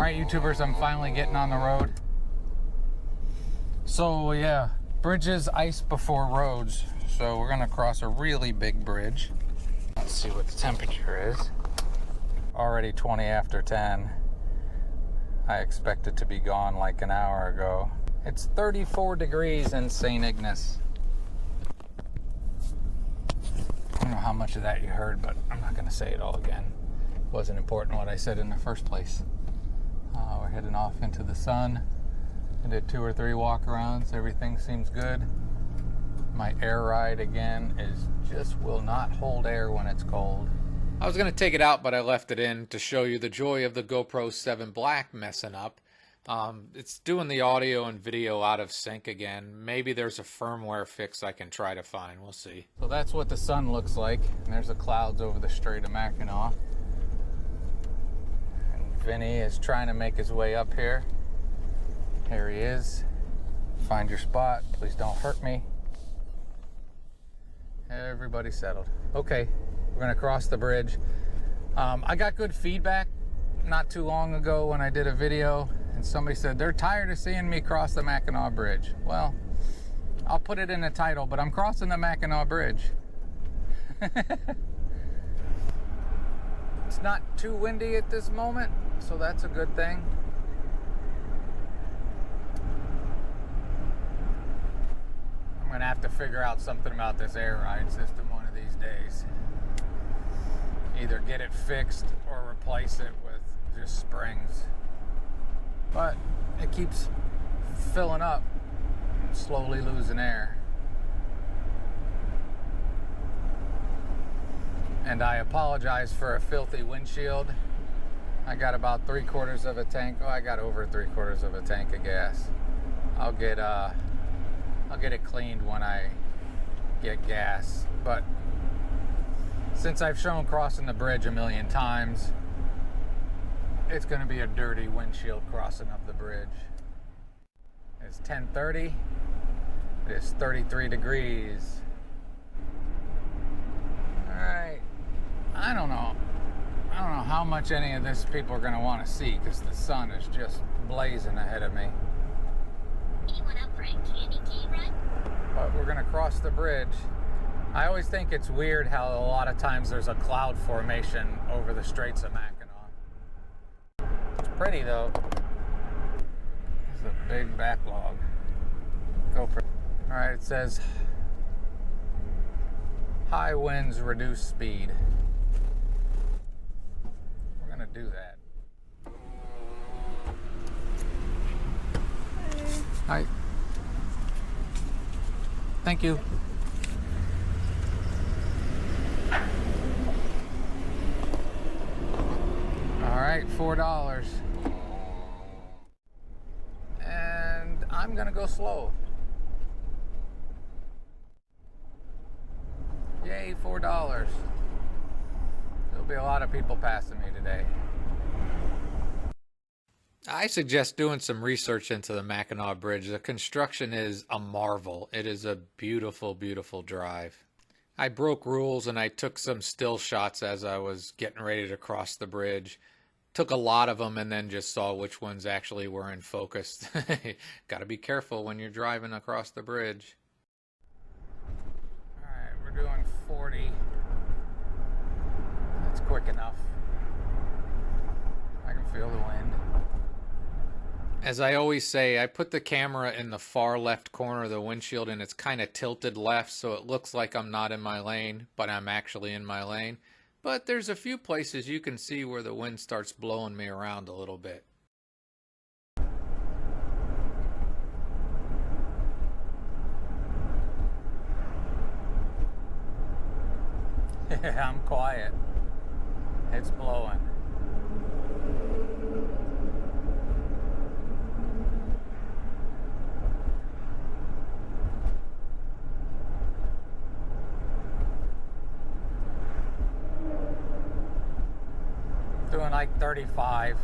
Alright, YouTubers, I'm finally getting on the road. So, yeah, bridges ice before roads. So, we're going to cross a really big bridge. Let's see what the temperature is. Already 20 after 10. I expect it to be gone like an hour ago. It's 34 degrees in St. Ignace. I don't know how much of that you heard, but I'm not going to say it all again. It wasn't important what I said in the first place. We're heading off into the sun. I did 2 or 3 walk-arounds. Everything seems good. My air ride again just will not hold air when it's cold. I was going to take it out, but I left it in to show you the joy of the GoPro 7 Black messing up. It's doing the audio and video out of sync again. Maybe there's a firmware fix I can try to find. We'll see. So that's what the sun looks like. And there's the clouds over the Strait of Mackinac. Vinny is trying to make his way up here. Here he is. Find your spot. Please don't hurt me. Everybody settled. Okay, we're gonna cross the bridge. I got good feedback not too long ago when I did a video, and somebody said they're tired of seeing me cross the Mackinac Bridge. Well, I'll put it in the title, but I'm crossing the Mackinac Bridge. It's not too windy at this moment, so that's a good thing. I'm gonna have to figure out something about this air ride system one of these days. Either get it fixed or replace it with just springs. But it keeps filling up, slowly losing air. And I apologize for a filthy windshield. I got about 3/4 of a tank. Oh, I got over 3/4 of a tank of gas. I'll get it cleaned when I get gas. But since I've shown crossing the bridge a million times, it's going to be a dirty windshield crossing of the bridge. It's 10:30. It is 33 degrees. All right. I don't know how much any of this people are going to want to see because the sun is just blazing ahead of me. Anyone up for a candy cane run? But we're going to cross the bridge. I always think it's weird how a lot of times there's a cloud formation over the Straits of Mackinac. It's pretty though. There's a big backlog. Go for it. All right, it says high winds reduce speed. We're gonna do that. Hi. Thank you. All right, $4. And I'm gonna go slow. Yay, $4. There'll be a lot of people passing me today. I suggest doing some research into the Mackinac Bridge. The construction is a marvel. It is a beautiful, beautiful drive. I broke rules and I took some still shots as I was getting ready to cross the bridge. Took a lot of them and then just saw which ones actually were in focus. Gotta be careful when you're driving across the bridge. Alright, we're doing 40. That's quick enough. I can feel the wind. As I always say, I put the camera in the far left corner of the windshield and it's kind of tilted left so it looks like I'm not in my lane, but I'm actually in my lane. But there's a few places you can see where the wind starts blowing me around a little bit. I'm quiet. It's blowing. Doing like 35.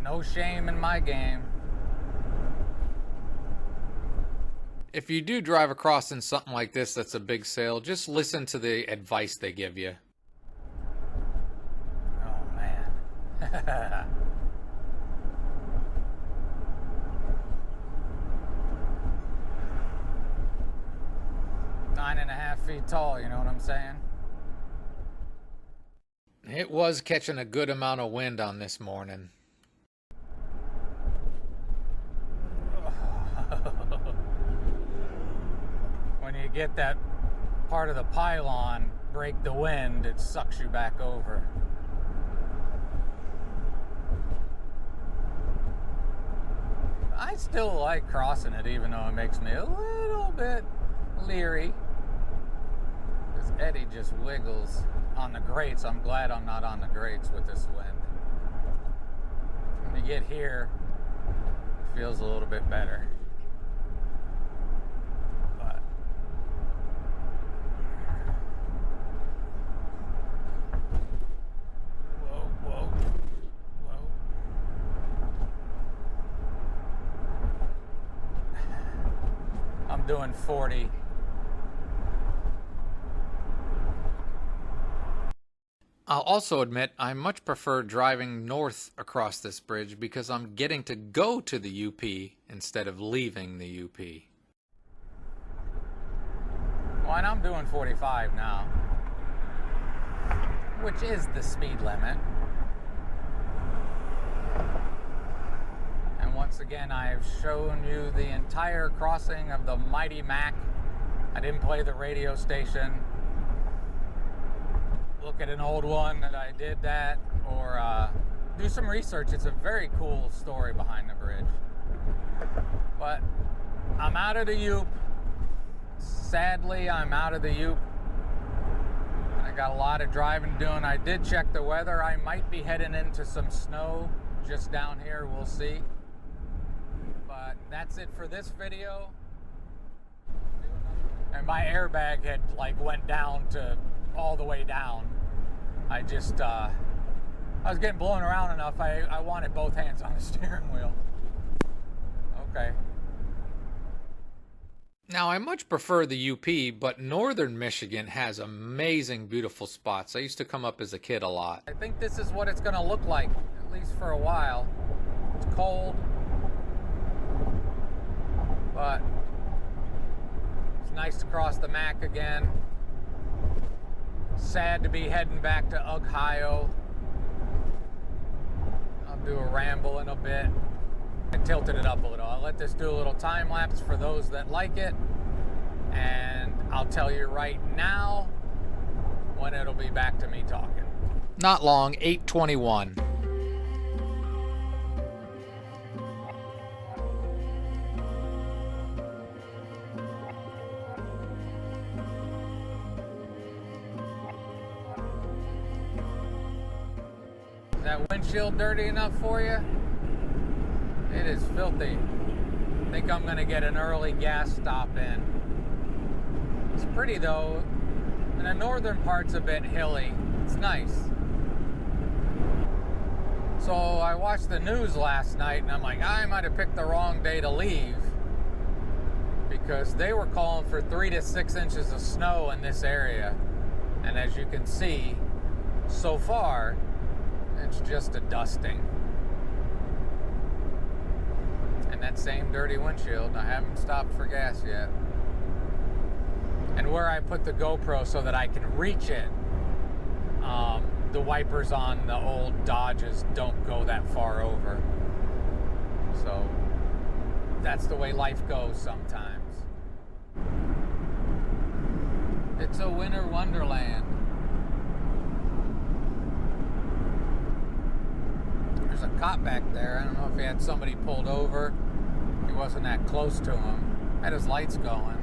No shame in my game. If you do drive across in something like this that's a big sale, just listen to the advice they give you. Oh, man. 9.5 feet tall, you know what I'm saying? It was catching a good amount of wind on this morning. When you get that part of the pylon break the wind, it sucks you back over. I still like crossing it, even though it makes me a little bit leery. Because Eddie just wiggles on the grates. I'm glad I'm not on the grates with this wind. When you get here, it feels a little bit better. But whoa. I'm doing 40. I'll also admit I much prefer driving north across this bridge because I'm getting to go to the UP instead of leaving the UP. Well, and I'm doing 45 now, which is the speed limit. And once again, I've shown you the entire crossing of the mighty Mac. I didn't play the radio station. Look at an old one that I did that, or do some research. It's a very cool story behind the bridge. But I'm out of the Upe. Sadly, I'm out of the Upe. I got a lot of driving to do, and I did check the weather. I might be heading into some snow just down here. We'll see. But that's it for this video. And my airbag had went down to all the way down. I was getting blown around enough. I wanted both hands on the steering wheel. Okay. Now, I much prefer the UP, but northern Michigan has amazing, beautiful spots. I used to come up as a kid a lot. I think this is what it's going to look like, at least for a while. It's cold, but it's nice to cross the Mac again. Sad to be heading back to Ohio. I'll do a ramble in a bit. I tilted it up a little. I'll let this do a little time lapse for those that like it. And I'll tell you right now when it'll be back to me talking. Not long, 8:21. Is that windshield dirty enough for you? It is filthy. I think I'm gonna get an early gas stop in. It's pretty though, and the northern part's a bit hilly. It's nice. So I watched the news last night and I'm like, I might have picked the wrong day to leave, because they were calling for 3 to 6 inches of snow in this area. And as you can see, so far, it's just a dusting. And that same dirty windshield. I haven't stopped for gas yet. And where I put the GoPro so that I can reach it, the wipers on the old Dodges don't go that far over. So that's the way life goes sometimes. It's a winter wonderland. There's a cop back there. I don't know if he had somebody pulled over. He wasn't that close to him. Had his lights going.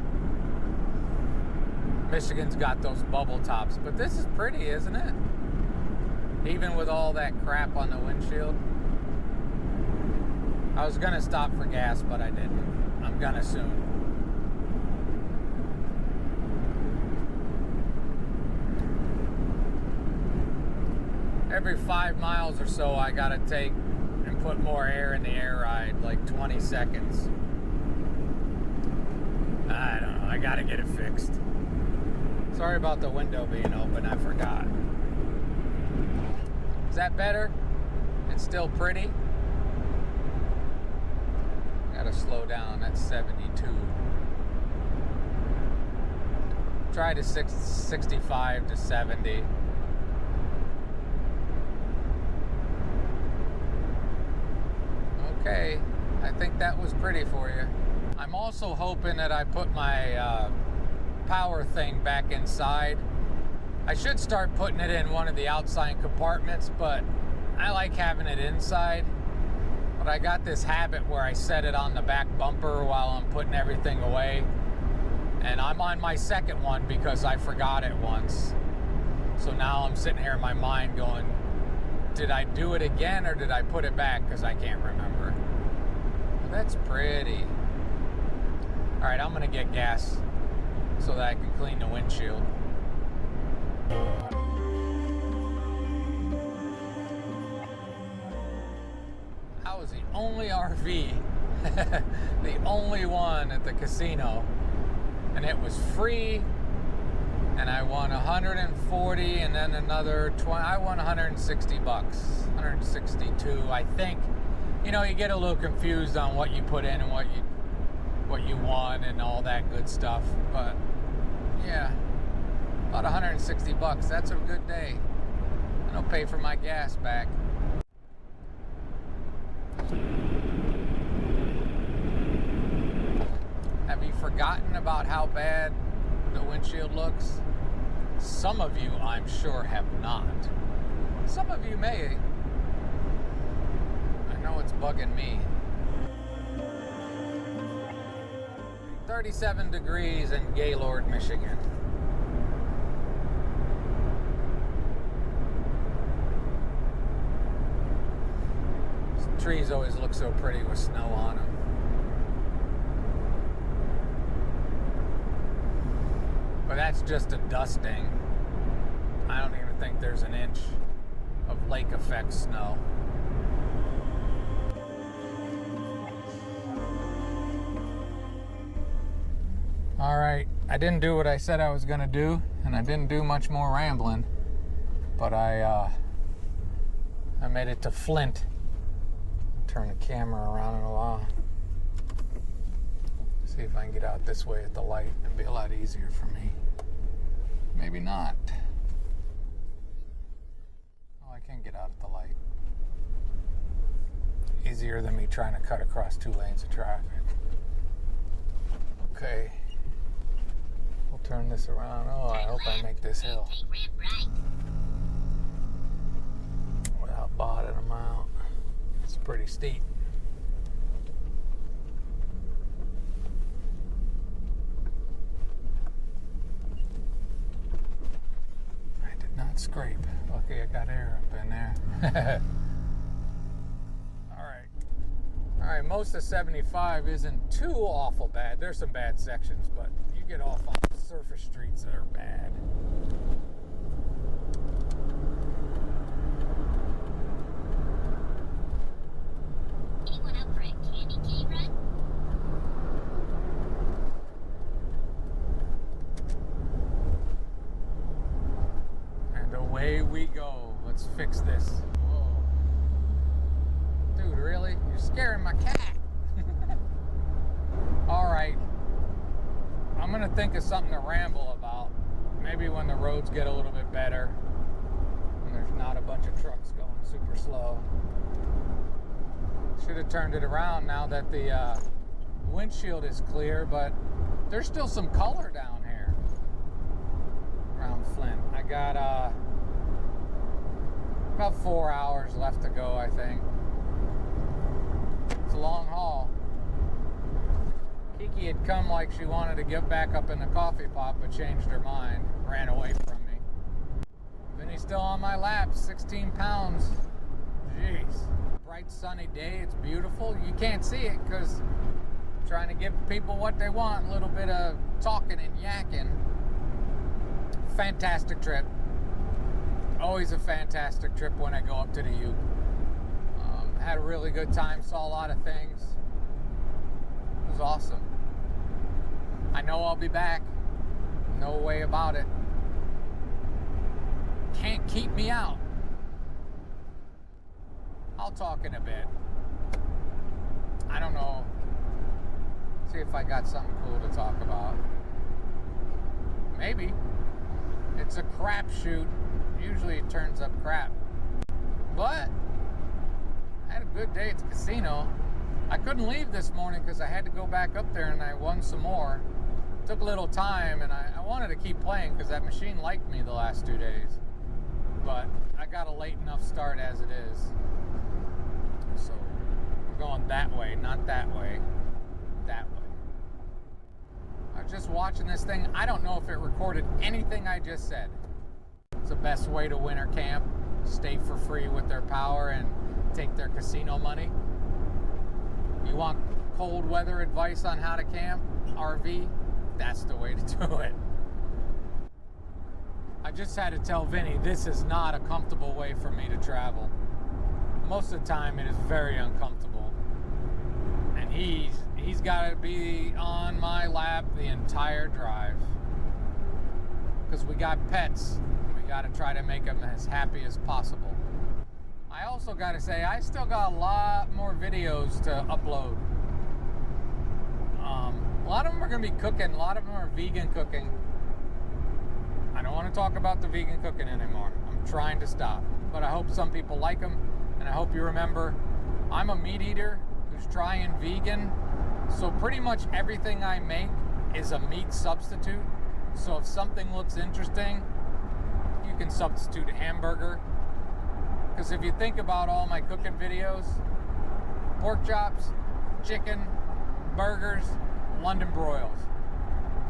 Michigan's got those bubble tops, but this is pretty, isn't it? Even with all that crap on the windshield. I was gonna stop for gas, but I didn't. I'm gonna soon. Every 5 miles or so, I gotta take and put more air in the air ride, like 20 seconds. I don't know. I gotta get it fixed. Sorry about the window being open. I forgot. Is that better? It's still pretty. Gotta slow down. That's 72. Try to 65 to 70. Okay, I think that was pretty for you. I'm also hoping that I put my power thing back inside. I should start putting it in one of the outside compartments, but I like having it inside. But I got this habit where I set it on the back bumper while I'm putting everything away. And I'm on my second one because I forgot it once. So now I'm sitting here in my mind going, did I do it again or did I put it back? Because I can't remember. That's pretty. All right, I'm going to get gas so that I can clean the windshield. I was the only RV, the only one at the casino, and it was free, and I won 140 and then another 20. I won 160 bucks, 162, I think. You know, you get a little confused on what you put in and what you won and all that good stuff, but yeah, about 160 bucks. That's a good day. And I'll pay for my gas back. Have you forgotten about how bad the windshield looks? Some of you, I'm sure, have not. Some of you may. I know it's bugging me. 37 degrees in Gaylord, Michigan. These trees always look so pretty with snow on them. But that's just a dusting. I don't even think there's an inch of lake effect snow. All right, I didn't do what I said I was gonna do, and I didn't do much more rambling, but I made it to Flint. Turn the camera around in a while. See if I can get out this way at the light. It'd be a lot easier for me. Maybe not. Oh, I can get out at the light. Easier than me trying to cut across 2 lanes of traffic. Okay. We'll turn this around. Oh, I hope I make this hill without bottoming them out. It's pretty steep. I did not scrape. Lucky I got air up in there. All right, most of 75 isn't too awful bad. There's some bad sections, but you get off on surface streets that are bad. Anyone up for a candy cane run? And away we go. Let's fix this. Whoa. Dude, really? You're scaring my cat. All right. I'm going to think of something to ramble about. Maybe when the roads get a little bit better and there's not a bunch of trucks going super slow. Should have turned it around now that the windshield is clear, but there's still some color down here around Flint. I got about 4 hours left to go, I think. It's a long haul. Kiki had come like she wanted to get back up in the coffee pot, but changed her mind, ran away from me. Vinny's still on my lap, 16 pounds. Jeez. Bright sunny day, it's beautiful. You can't see it because I'm trying to give people what they want, a little bit of talking and yakking. Fantastic trip. Always a fantastic trip when I go up to the Ute. Had a really good time, saw a lot of things. It was awesome. I know I'll be back. No way about it. Can't keep me out. I'll talk in a bit. I don't know. See if I got something cool to talk about. Maybe. It's a crapshoot. Usually it turns up crap. But I had a good day at the casino. I couldn't leave this morning because I had to go back up there and I won some more. Took a little time and I wanted to keep playing because that machine liked me the last 2 days. But I got a late enough start as it is. So I'm going that way, not that way. That way. I was just watching this thing. I don't know if it recorded anything I just said. It's the best way to winter camp. Stay for free with their power and take their casino money. You want cold weather advice on how to camp, RV? That's the way to do it. I just had to tell Vinny this is not a comfortable way for me to travel. Most of the time it is very uncomfortable. And he's got to be on my lap the entire drive. Because we got pets. We got to try to make them as happy as possible. I also got to say, I still got a lot more videos to upload. A lot of them are going to be cooking. A lot of them are vegan cooking. I don't want to talk about the vegan cooking anymore. I'm trying to stop. But I hope some people like them. And I hope you remember, I'm a meat eater who's trying vegan. So pretty much everything I make is a meat substitute. So if something looks interesting, you can substitute a hamburger. Because if you think about all my cooking videos, pork chops, chicken, burgers, London broils.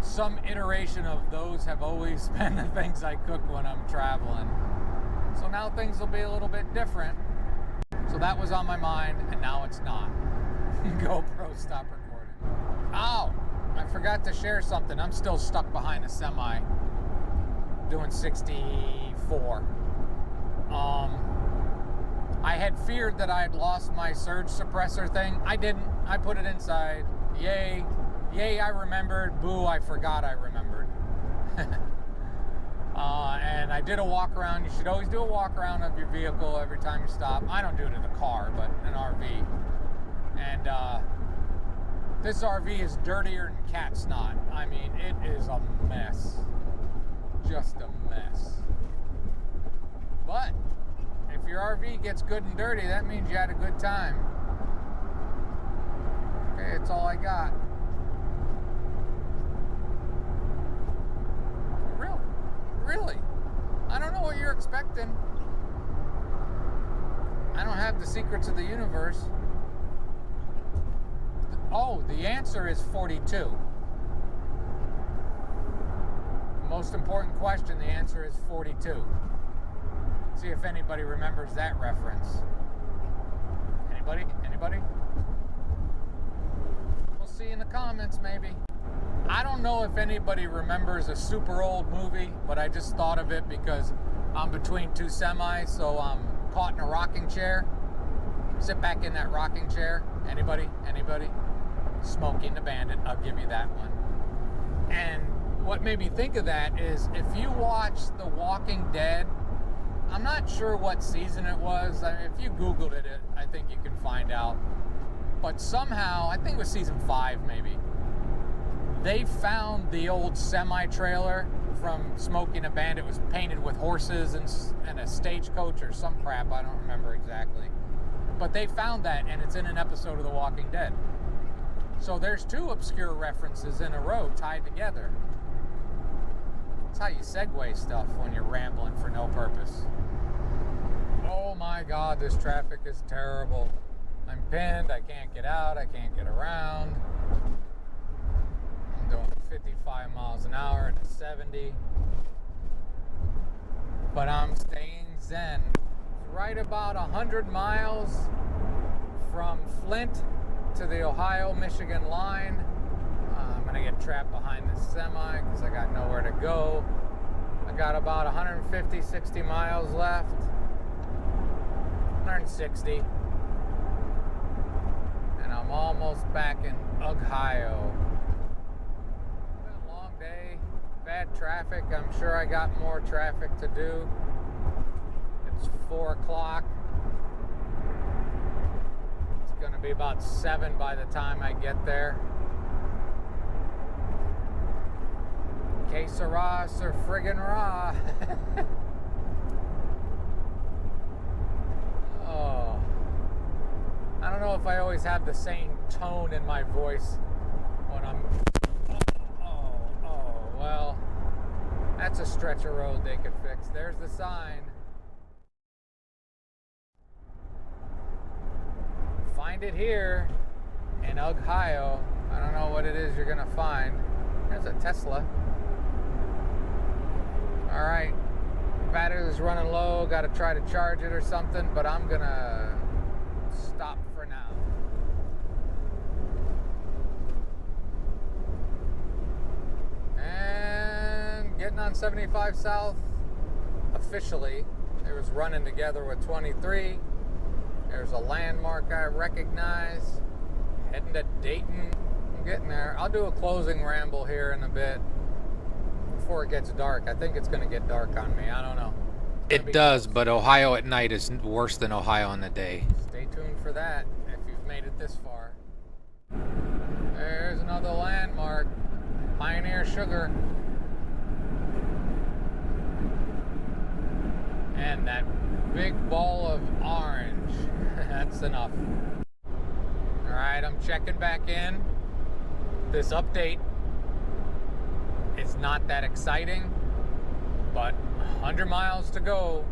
Some iteration of those have always been the things I cook when I'm traveling. So now things will be a little bit different. So that was on my mind, and now it's not. GoPro, stop recording. Oh, I forgot to share something. I'm still stuck behind a semi doing 64. I had feared that I had lost my surge suppressor thing. I didn't. I put it inside. Yay. Yay, I remembered. Boo, I forgot I remembered. And I did a walk around. You should always do a walk around of your vehicle every time you stop. I don't do it in the car, but an RV. And this RV is dirtier than cat snot. I mean, it is a mess. Just a mess. But if your RV gets good and dirty, that means you had a good time. Okay, that's all I got. Really? I don't know what you're expecting. I don't have the secrets of the universe. Oh, the answer is 42. The most important question, the answer is 42. See if anybody remembers that reference. Anybody? Anybody? We'll see in the comments, maybe. I don't know if anybody remembers a super old movie, but I just thought of it because I'm between two semis, so I'm caught in a rocking chair. Sit back in that rocking chair. Anybody? Anybody? Smokey and the Bandit. I'll give you that one. And what made me think of that is if you watch The Walking Dead, I'm not sure what season it was. I mean, if you Googled it, I think you can find out. But somehow, I think it was season 5 maybe, they found the old semi-trailer from Smokey and the Bandit. It was painted with horses and a stagecoach or some crap. I don't remember exactly. But they found that, and it's in an episode of The Walking Dead. So there's two obscure references in a row tied together. That's how you segue stuff when you're rambling for no purpose. Oh my God, this traffic is terrible. I'm pinned, I can't get out, I can't get around. I'm doing 55 miles an hour at 70. But I'm staying zen. It's right about 100 miles from Flint to the Ohio-Michigan line. I'm gonna get trapped behind this semi because I got nowhere to go. I got about 150, 60 miles left. 160. And I'm almost back in Ohio. bad traffic. I'm sure I got more traffic to do. It's 4 o'clock. It's gonna be about 7 by the time I get there. Que sera, sir friggin' raw. Oh. I don't know if I always have the same tone in my voice when I'm... Well, that's a stretch of road they could fix. There's the sign. Find it here in Ohio. I don't know what it is you're gonna find. There's a Tesla. All right, battery's running low. Got to try to charge it or something, but I'm gonna stop for now. And getting on 75 South officially. It was running together with 23. There's a landmark I recognize. Heading to Dayton. I'm getting there. I'll do a closing ramble here in a bit before it gets dark. I think it's going to get dark on me. I don't know. It does, but Ohio at night is worse than Ohio in the day. Stay tuned for that if you've made it this far. There's another landmark. Pioneer Sugar. And that big ball of orange. That's enough. Alright, I'm checking back in. This update is not that exciting, but 100 miles to go.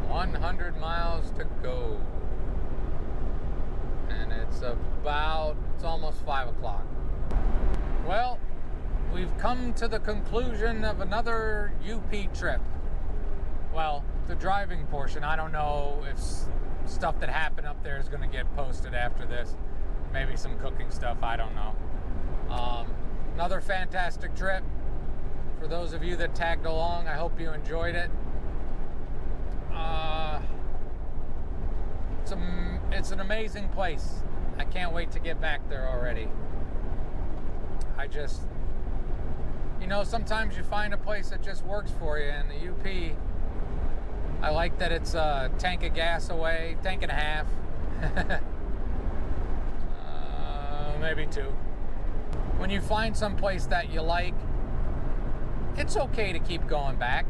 100 miles to go. And it's almost 5 o'clock. Well, we've come to the conclusion of another UP trip. Well, the driving portion, I don't know if stuff that happened up there is going to get posted after this. Maybe some cooking stuff, I don't know. Another fantastic trip. For those of you that tagged along, I hope you enjoyed it. It's an amazing place. I can't wait to get back there already. Sometimes you find a place that just works for you, and the UP, I like that it's a tank of gas away, tank and a half. Maybe 2. When you find some place that you like, it's okay to keep going back.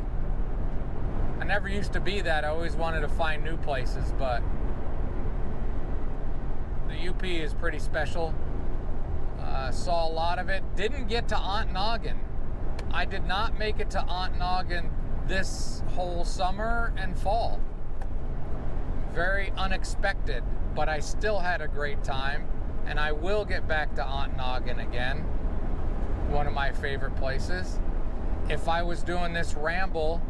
I never used to be that. I always wanted to find new places, but the UP is pretty special. Saw a lot of it. Didn't get to Ontonagon. I did not make it to Ontonagon this whole summer and fall. Very unexpected, but I still had a great time, and I will get back to Ontonagon again. One of my favorite places. If I was doing this ramble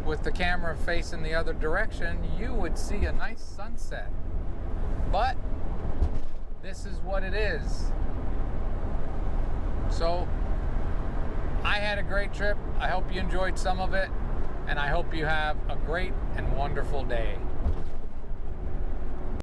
with the camera facing the other direction, you would see a nice sunset. But this is what it is. So I had a great trip. I hope you enjoyed some of it, and I hope you have a great and wonderful day.